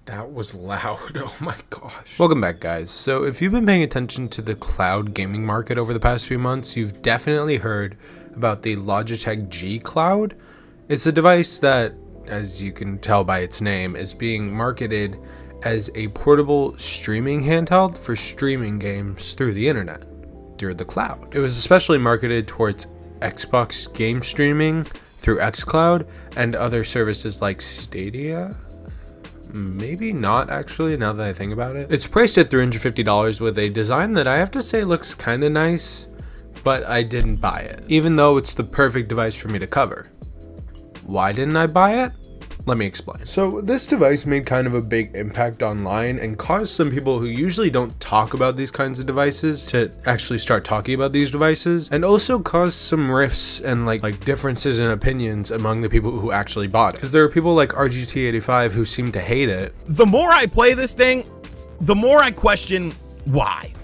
That was loud. Oh my gosh. Welcome back, guys. So if you've been paying attention to the cloud gaming market over the past few months, you've definitely heard about the Logitech G Cloud. It's a device that, as you can tell by its name, is being marketed as a portable streaming handheld for streaming games through the internet, through the cloud. It was especially marketed towards Xbox game streaming through xCloud and other services like Stadia. Maybe not, actually, now that I think about it. It's priced at $350 with a design that I have to say looks kind of nice, but I didn't buy it, even though it's the perfect device for me to cover. Why didn't I buy it? Let me explain. So this device made kind of a big impact online and caused some people who usually don't talk about these kinds of devices to actually start talking about these devices, and also caused some rifts and like differences in opinions among the people who actually bought it. Because there are people like RGT85 who seem to hate it. The more I play this thing, the more I question why.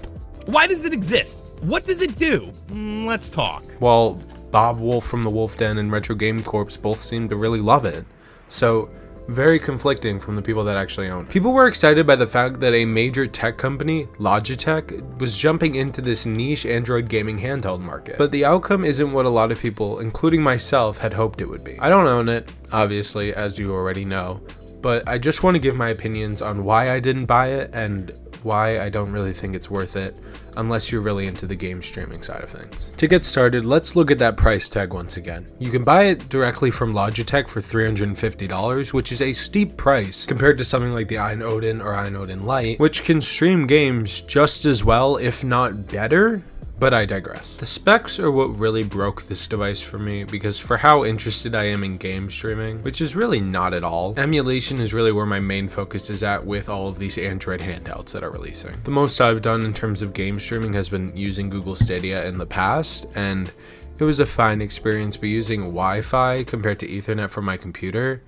Why does it exist? What does it do? Let's talk. Well, Bob Wolf from the Wolf Den and Retro Game Corps both seem to really love it. So, very conflicting from the people that actually own it. People were excited by the fact that a major tech company, Logitech, was jumping into this niche Android gaming handheld market. But the outcome isn't what a lot of people, including myself, had hoped it would be. I don't own it, obviously, as you already know, but I just want to give my opinions on why I didn't buy it and why I don't really think it's worth it unless you're really into the game streaming side of things. To get started, let's look at that price tag once again. You can buy it directly from Logitech for $350, which is a steep price compared to something like the Iron Odin or Iron Odin Lite, which can stream games just as well, if not better. But I digress. The specs are what really broke this device for me, because for how interested I am in game streaming, which is really not at all, emulation is really where my main focus is at with all of these Android handhelds that are releasing. The most I've done in terms of game streaming has been using Google Stadia in the past, and it was a fine experience, but using Wi-Fi compared to Ethernet from my computer,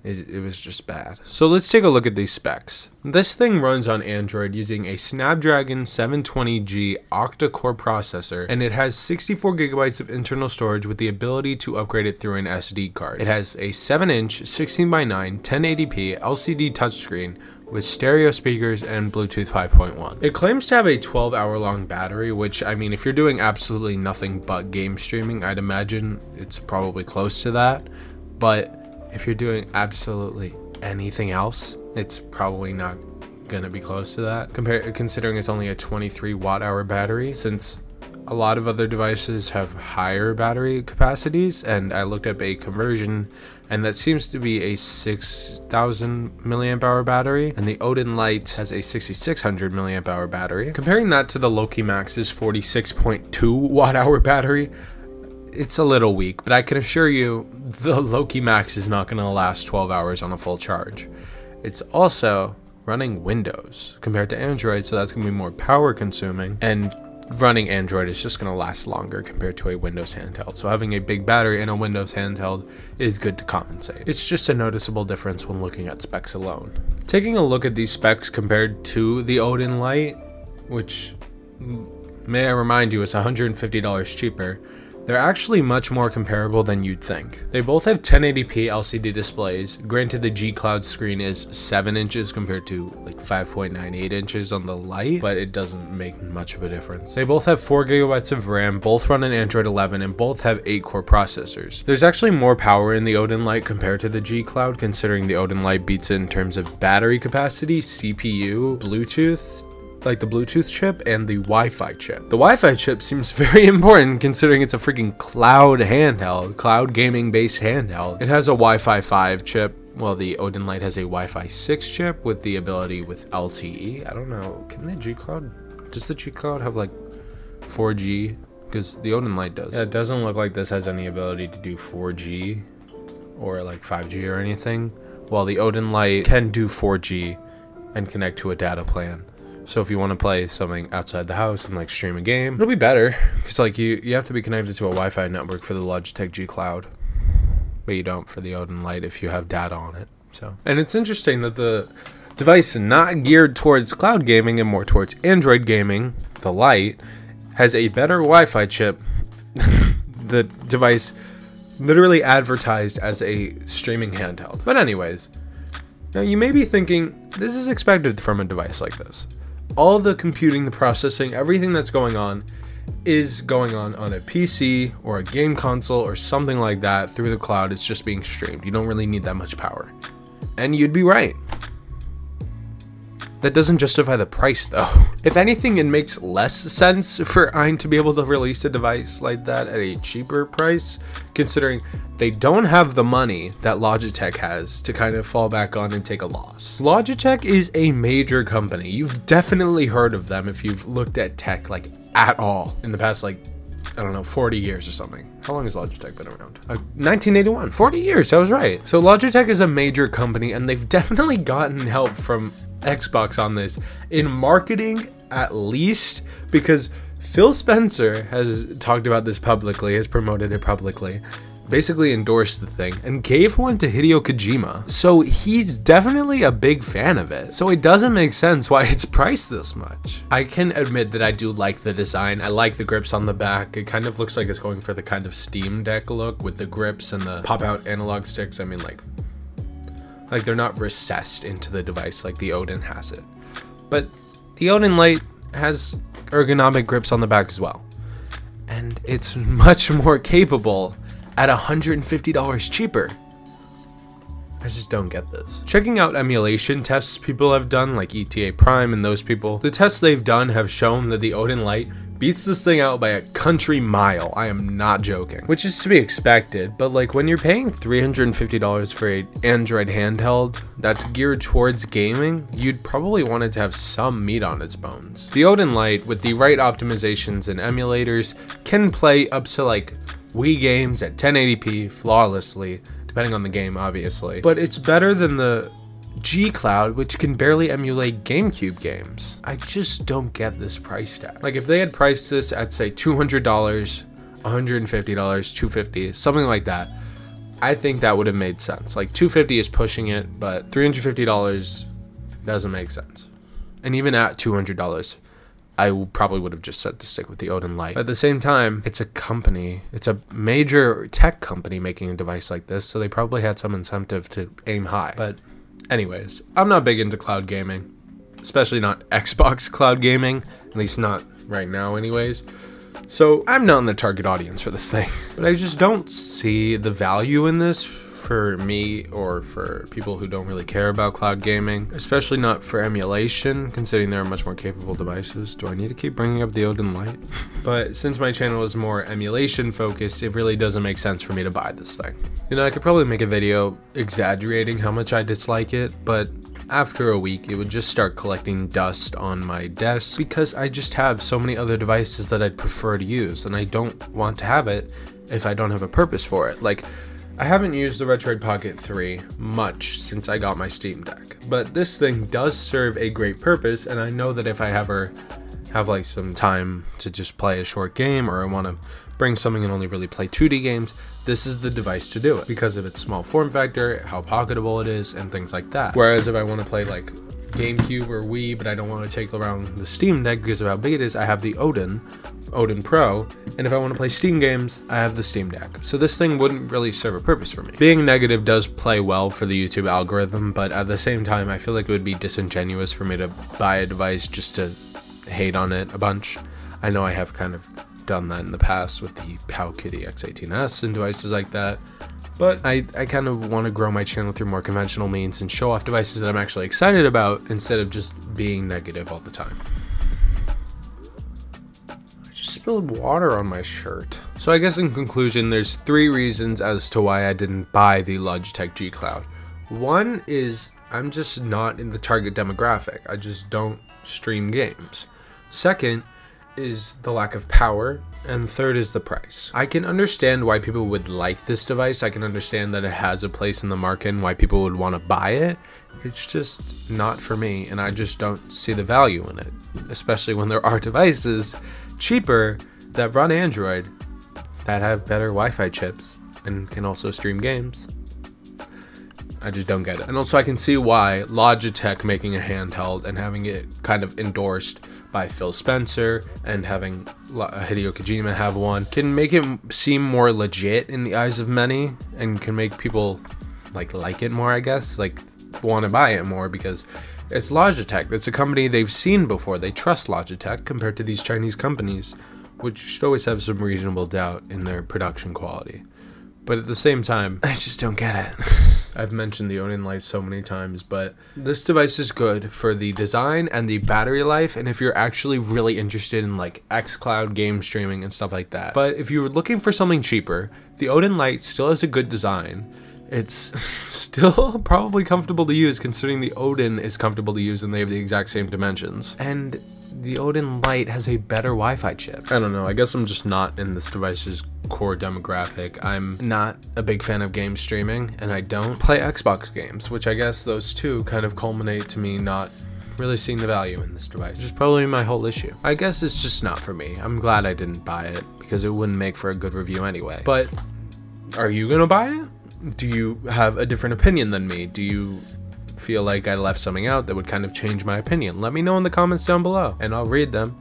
it was just bad. So let's take a look at these specs. This thing runs on Android using a Snapdragon 720G octa-core processor, and it has 64 gigabytes of internal storage with the ability to upgrade it through an SD card. It has a 7-inch 16:9 1080p LCD touchscreen with stereo speakers and Bluetooth 5.1. It claims to have a 12-hour long battery, which, I mean, if you're doing absolutely nothing but game streaming, I'd imagine it's probably close to that. But if you're doing absolutely anything else, it's probably not gonna be close to that, considering it's only a 23 watt-hour battery, since a lot of other devices have higher battery capacities. And I looked up a conversion, and that seems to be a 6,000 milliamp hour battery, and the Odin Lite has a 6,600 milliamp hour battery. Comparing that to the Loki Max's 46.2 watt-hour battery, it's a little weak, but I can assure you the Loki Max is not going to last 12 hours on a full charge. It's also running Windows compared to Android, so that's going to be more power consuming, and running Android is just going to last longer compared to a Windows handheld. So having a big battery in a Windows handheld is good to compensate. It's just a noticeable difference when looking at specs alone. Taking a look at these specs compared to the Odin Lite, which, may I remind you, is $150 cheaper, they're actually much more comparable than you'd think. They both have 1080p LCD displays. Granted, the G Cloud screen is 7 inches compared to like 5.98 inches on the Lite, but it doesn't make much of a difference. They both have 4 gigabytes of RAM, both run an Android 11, and both have 8-core processors. There's actually more power in the Odin Lite compared to the G Cloud, considering the Odin Lite beats it in terms of battery capacity, CPU, Bluetooth, like the Bluetooth chip, and the Wi-Fi chip. The Wi-Fi chip seems very important considering it's a freaking cloud handheld, cloud gaming based handheld. It has a Wi-Fi 5 chip, while the Odin Lite has a Wi-Fi 6 chip with the ability with LTE. I don't know, can the G Cloud, does the G Cloud have like 4G? Because the Odin Lite does. Yeah, it doesn't look like this has any ability to do 4G or like 5G or anything, while the Odin Lite can do 4G and connect to a data plan. So if you want to play something outside the house and like stream a game, it'll be better, because like you have to be connected to a Wi-Fi network for the Logitech G Cloud, but you don't for the Odin Lite if you have data on it. So, and it's interesting that the device not geared towards cloud gaming and more towards Android gaming, the Lite, has a better Wi-Fi chip. The device literally advertised as a streaming handheld. But anyways, Now you may be thinking, this is expected from a device like this. All the computing, the processing, everything that's going on is going on a PC or a game console or something like that through the cloud. It's just being streamed. You don't really need that much power. And you'd be right. That doesn't justify the price though. If anything, it makes less sense for Ein to be able to release a device like that at a cheaper price, considering they don't have the money that Logitech has to kind of fall back on and take a loss. Logitech is a major company. You've definitely heard of them if you've looked at tech like at all in the past, like, I don't know, 40 years or something. How long has Logitech been around? 1981, 40 years, I was right. So Logitech is a major company and they've definitely gotten help from Xbox on this in marketing, at least, because Phil Spencer has talked about this publicly, has promoted it publicly, basically endorsed the thing and gave one to Hideo Kojima. So he's definitely a big fan of it. So it doesn't make sense why it's priced this much. I can admit that I do like the design. I like the grips on the back. It kind of looks like it's going for the kind of Steam Deck look with the grips and the pop out analog sticks. I mean, like they're not recessed into the device like the Odin has it. But the Odin Lite has ergonomic grips on the back as well. And it's much more capable at $150 cheaper. I just don't get this. Checking out emulation tests people have done, like ETA Prime and those people, the tests they've done have shown that the Odin Lite beats this thing out by a country mile. I am not joking. Which is to be expected, but like when you're paying $350 for an Android handheld that's geared towards gaming, you'd probably want it to have some meat on its bones. The Odin Lite, with the right optimizations and emulators, can play up to like Wii games at 1080p flawlessly, depending on the game obviously, but it's better than the G Cloud, which can barely emulate GameCube games. I just don't get this price tag. Like if they had priced this at say $200, $150, $250, something like that, I think that would have made sense. Like $250 is pushing it, but $350 doesn't make sense. And even at $200, I probably would have just said to stick with the Odin Lite. But at the same time, it's a company, it's a major tech company making a device like this, so they probably had some incentive to aim high. But anyways, I'm not big into cloud gaming, especially not Xbox cloud gaming, at least not right now anyways. So I'm not in the target audience for this thing, but I just don't see the value in this for me or for people who don't really care about cloud gaming, especially not for emulation, considering there are much more capable devices. Do I need to keep bringing up the Odin Lite? But since my channel is more emulation focused, it really doesn't make sense for me to buy this thing. You know, I could probably make a video exaggerating how much I dislike it, but after a week, it would just start collecting dust on my desk because I just have so many other devices that I'd prefer to use, and I don't want to have it if I don't have a purpose for it. Like, I haven't used the Retroid Pocket 3 much since I got my Steam Deck, but this thing does serve a great purpose, and I know that if I ever have like some time to just play a short game, or I want to bring something and only really play 2D games, this is the device to do it because of its small form factor, how pocketable it is, and things like that. Whereas if I want to play like GameCube or Wii, but I don't want to take around the Steam Deck because of how big it is, I have the Odin Pro, and if I want to play Steam games, I have the Steam Deck. So this thing wouldn't really serve a purpose for me. Being negative does play well for the YouTube algorithm, but at the same time, I feel like it would be disingenuous for me to buy a device just to hate on it a bunch. I know I have kind of done that in the past with the Powkitty X18S and devices like that, but I kind of want to grow my channel through more conventional means and show off devices that I'm actually excited about instead of just being negative all the time. Spilled water on my shirt. So I guess in conclusion, there's 3 reasons as to why I didn't buy the Logitech G Cloud. One is I'm just not in the target demographic. I just don't stream games. Second is the lack of power, and third is the price. I can understand why people would like this device. I can understand that it has a place in the market and why people would want to buy it. It's just not for me, and I just don't see the value in it, especially when there are devices cheaper that run Android that have better Wi-Fi chips and can also stream games. I just don't get it. And also I can see why Logitech making a handheld and having it kind of endorsed by Phil Spencer and having Hideo Kojima have one can make it seem more legit in the eyes of many and can make people like it more, I guess. Like want to buy it more because it's Logitech. It's a company they've seen before. They trust Logitech compared to these Chinese companies, which should always have some reasonable doubt in their production quality. But at the same time, I just don't get it. I've mentioned the Odin Light so many times, but this device is good for the design and the battery life, and if you're actually really interested in like xCloud game streaming and stuff like that. But if you're looking for something cheaper, the Odin Light still has a good design. It's still probably comfortable to use considering the Odin is comfortable to use and they have the exact same dimensions. And the Odin Light has a better Wi-Fi chip. I don't know, I guess I'm just not in this device's core demographic. I'm not a big fan of game streaming, and I don't play Xbox games, which I guess those two kind of culminate to me not really seeing the value in this device. Which is probably my whole issue. I guess it's just not for me. I'm glad I didn't buy it, because it wouldn't make for a good review anyway. But are you gonna buy it? Do you have a different opinion than me? Do you feel like I left something out that would kind of change my opinion? Let me know in the comments down below, and I'll read them.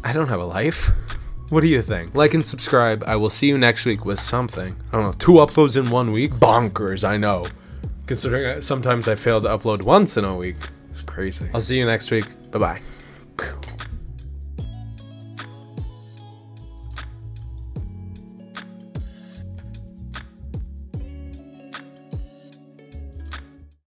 I don't have a life. What do you think? Like and subscribe. I will see you next week with something. I don't know, 2 uploads in 1 week? Bonkers, I know. Considering sometimes I fail to upload once in a week. It's crazy. I'll see you next week. Bye-bye.